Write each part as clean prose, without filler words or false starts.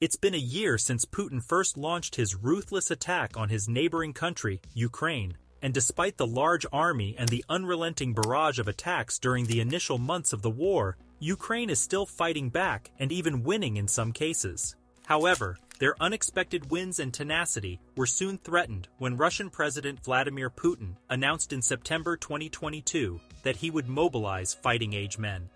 It's been a year since Putin first launched his ruthless attack on his neighboring country, Ukraine, and despite the large army and the unrelenting barrage of attacks during the initial months of the war, Ukraine is still fighting back and even winning in some cases. However, their unexpected wins and tenacity were soon threatened when Russian President Vladimir Putin announced in September 2022 that he would mobilize fighting-age men.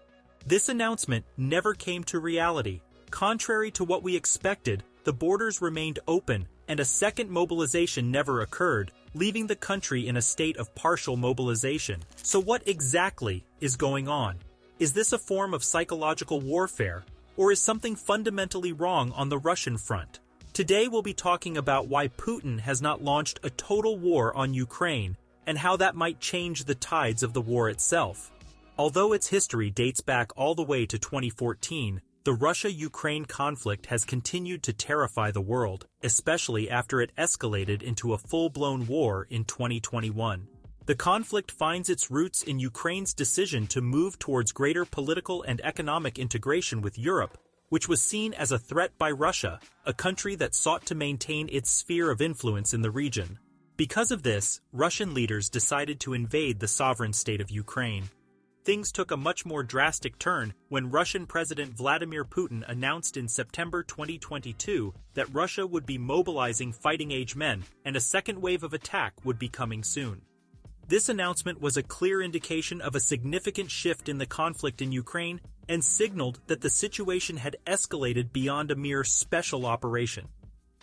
This announcement never came to reality. Contrary to what we expected, the borders remained open and a second mobilization never occurred, leaving the country in a state of partial mobilization. So what exactly is going on? Is this a form of psychological warfare, or is something fundamentally wrong on the Russian front? Today we'll be talking about why Putin has not launched a total war on Ukraine and how that might change the tides of the war itself. Although its history dates back all the way to 2014, the Russia-Ukraine conflict has continued to terrify the world, especially after it escalated into a full-blown war in 2021. The conflict finds its roots in Ukraine's decision to move towards greater political and economic integration with Europe, which was seen as a threat by Russia, a country that sought to maintain its sphere of influence in the region. Because of this, Russian leaders decided to invade the sovereign state of Ukraine. Things took a much more drastic turn when Russian President Vladimir Putin announced in September 2022 that Russia would be mobilizing fighting-age men and a second wave of attack would be coming soon. This announcement was a clear indication of a significant shift in the conflict in Ukraine and signaled that the situation had escalated beyond a mere special operation.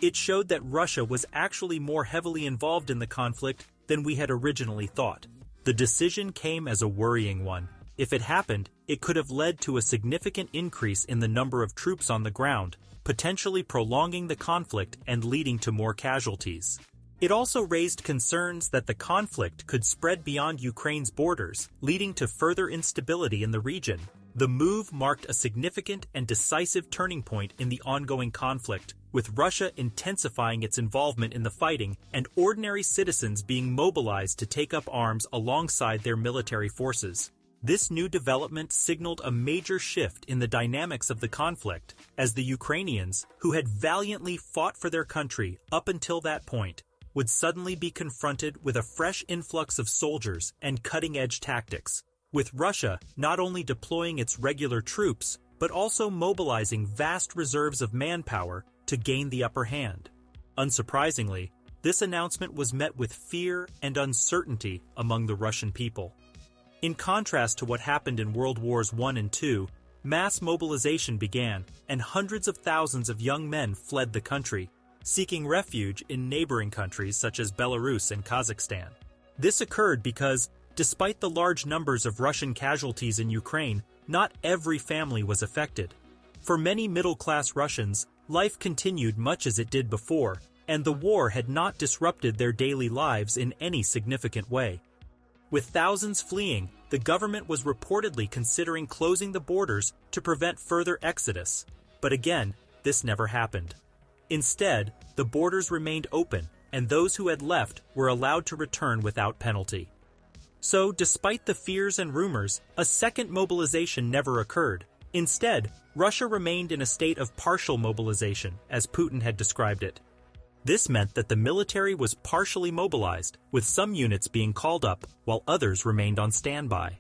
It showed that Russia was actually more heavily involved in the conflict than we had originally thought. The decision came as a worrying one. If it happened, it could have led to a significant increase in the number of troops on the ground, potentially prolonging the conflict and leading to more casualties. It also raised concerns that the conflict could spread beyond Ukraine's borders, leading to further instability in the region. The move marked a significant and decisive turning point in the ongoing conflict, with Russia intensifying its involvement in the fighting and ordinary citizens being mobilized to take up arms alongside their military forces. This new development signaled a major shift in the dynamics of the conflict, as the Ukrainians, who had valiantly fought for their country up until that point, would suddenly be confronted with a fresh influx of soldiers and cutting-edge tactics, with Russia not only deploying its regular troops, but also mobilizing vast reserves of manpower to gain the upper hand. Unsurprisingly, this announcement was met with fear and uncertainty among the Russian people. In contrast to what happened in World Wars I and II, mass mobilization began, and hundreds of thousands of young men fled the country, seeking refuge in neighboring countries such as Belarus and Kazakhstan. This occurred because, despite the large numbers of Russian casualties in Ukraine, not every family was affected. For many middle-class Russians, life continued much as it did before, and the war had not disrupted their daily lives in any significant way. With thousands fleeing, the government was reportedly considering closing the borders to prevent further exodus. But again, this never happened. Instead, the borders remained open, and those who had left were allowed to return without penalty. So, despite the fears and rumors, a second mobilization never occurred. Instead, Russia remained in a state of partial mobilization, as Putin had described it. This meant that the military was partially mobilized, with some units being called up while others remained on standby.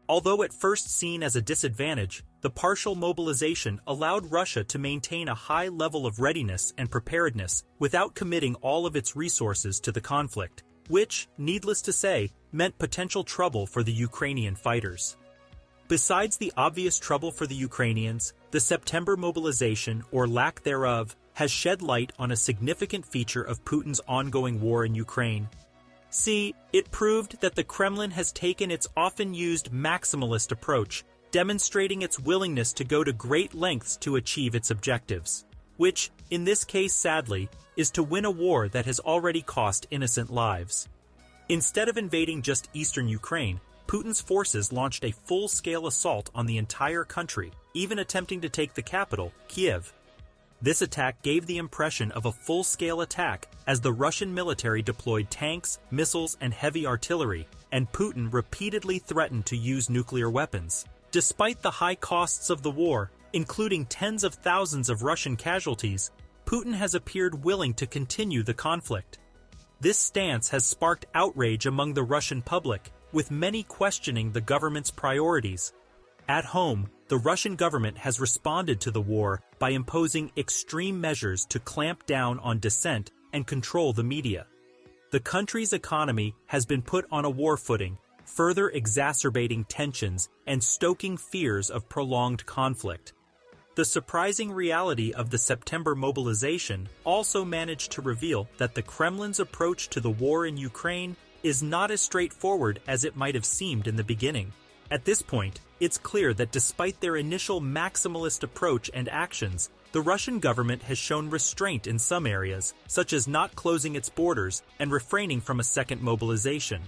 Although at first seen as a disadvantage, the partial mobilization allowed Russia to maintain a high level of readiness and preparedness without committing all of its resources to the conflict, which, needless to say, meant potential trouble for the Ukrainian fighters. Besides the obvious trouble for the Ukrainians, the September mobilization, or lack thereof, has shed light on a significant feature of Putin's ongoing war in Ukraine. See, it proved that the Kremlin has taken its often-used maximalist approach, demonstrating its willingness to go to great lengths to achieve its objectives, which, in this case sadly, is to win a war that has already cost innocent lives. Instead of invading just eastern Ukraine, Putin's forces launched a full-scale assault on the entire country, even attempting to take the capital, Kiev. This attack gave the impression of a full-scale attack as the Russian military deployed tanks, missiles, and heavy artillery, and Putin repeatedly threatened to use nuclear weapons. Despite the high costs of the war, including tens of thousands of Russian casualties, Putin has appeared willing to continue the conflict. This stance has sparked outrage among the Russian public, with many questioning the government's priorities. At home, the Russian government has responded to the war by imposing extreme measures to clamp down on dissent and control the media. The country's economy has been put on a war footing, further exacerbating tensions and stoking fears of prolonged conflict. The surprising reality of the September mobilization also managed to reveal that the Kremlin's approach to the war in Ukraine is not as straightforward as it might have seemed in the beginning. At this point, it's clear that despite their initial maximalist approach and actions, the Russian government has shown restraint in some areas, such as not closing its borders and refraining from a second mobilization.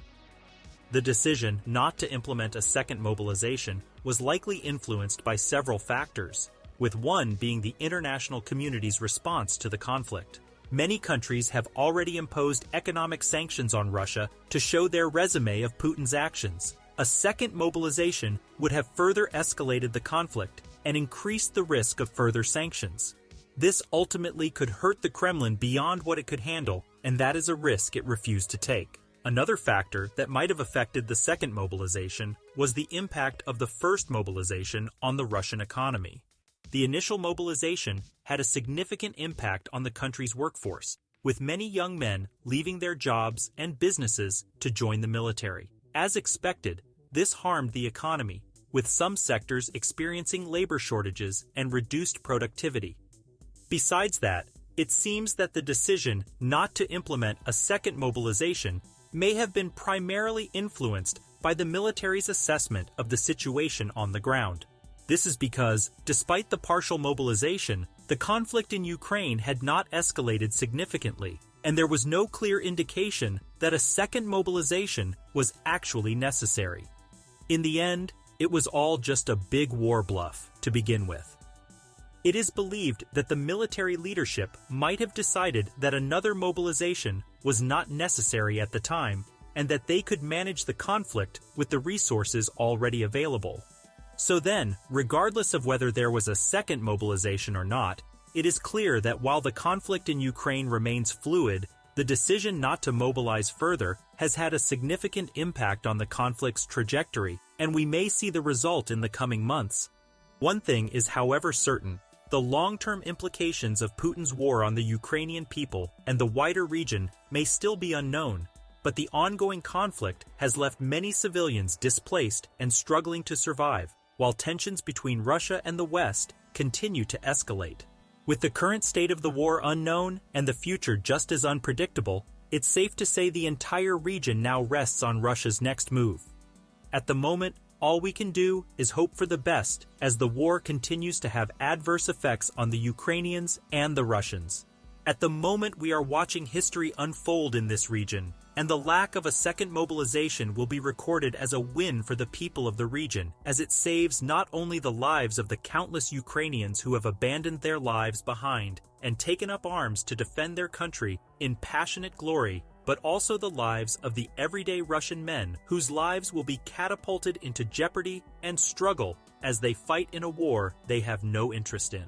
The decision not to implement a second mobilization was likely influenced by several factors, with one being the international community's response to the conflict. Many countries have already imposed economic sanctions on Russia to show their resume of Putin's actions. A second mobilization would have further escalated the conflict and increased the risk of further sanctions. This ultimately could hurt the Kremlin beyond what it could handle, and that is a risk it refused to take. Another factor that might have affected the second mobilization was the impact of the first mobilization on the Russian economy. The initial mobilization had a significant impact on the country's workforce, with many young men leaving their jobs and businesses to join the military. As expected, this harmed the economy, with some sectors experiencing labor shortages and reduced productivity. Besides that, it seems that the decision not to implement a second mobilization may have been primarily influenced by the military's assessment of the situation on the ground. This is because, despite the partial mobilization, the conflict in Ukraine had not escalated significantly, and there was no clear indication that a second mobilization was actually necessary. In the end, it was all just a big war bluff to begin with. It is believed that the military leadership might have decided that another mobilization was not necessary at the time, and that they could manage the conflict with the resources already available. So then, regardless of whether there was a second mobilization or not, it is clear that while the conflict in Ukraine remains fluid, the decision not to mobilize further has had a significant impact on the conflict's trajectory, and we may see the result in the coming months. One thing is, however, certain: the long-term implications of Putin's war on the Ukrainian people and the wider region may still be unknown, but the ongoing conflict has left many civilians displaced and struggling to survive, while tensions between Russia and the West continue to escalate. With the current state of the war unknown and the future just as unpredictable, it's safe to say the entire region now rests on Russia's next move. At the moment, all we can do is hope for the best as the war continues to have adverse effects on the Ukrainians and the Russians. At the moment, we are watching history unfold in this region, and the lack of a second mobilization will be recorded as a win for the people of the region, as it saves not only the lives of the countless Ukrainians who have abandoned their lives behind and taken up arms to defend their country in passionate glory, but also the lives of the everyday Russian men whose lives will be catapulted into jeopardy and struggle as they fight in a war they have no interest in.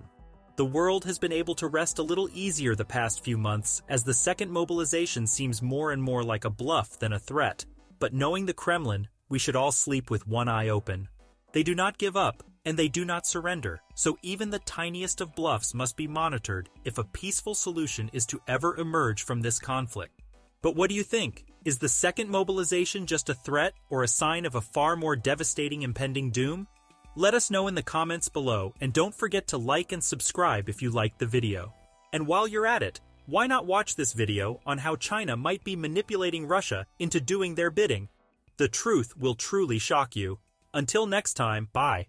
The world has been able to rest a little easier the past few months as the second mobilization seems more and more like a bluff than a threat. But knowing the Kremlin, we should all sleep with one eye open. They do not give up, and they do not surrender, so even the tiniest of bluffs must be monitored if a peaceful solution is to ever emerge from this conflict. But what do you think? Is the second mobilization just a threat or a sign of a far more devastating impending doom? Let us know in the comments below, and don't forget to like and subscribe if you liked the video. And while you're at it, why not watch this video on how China might be manipulating Russia into doing their bidding? The truth will truly shock you. Until next time, bye.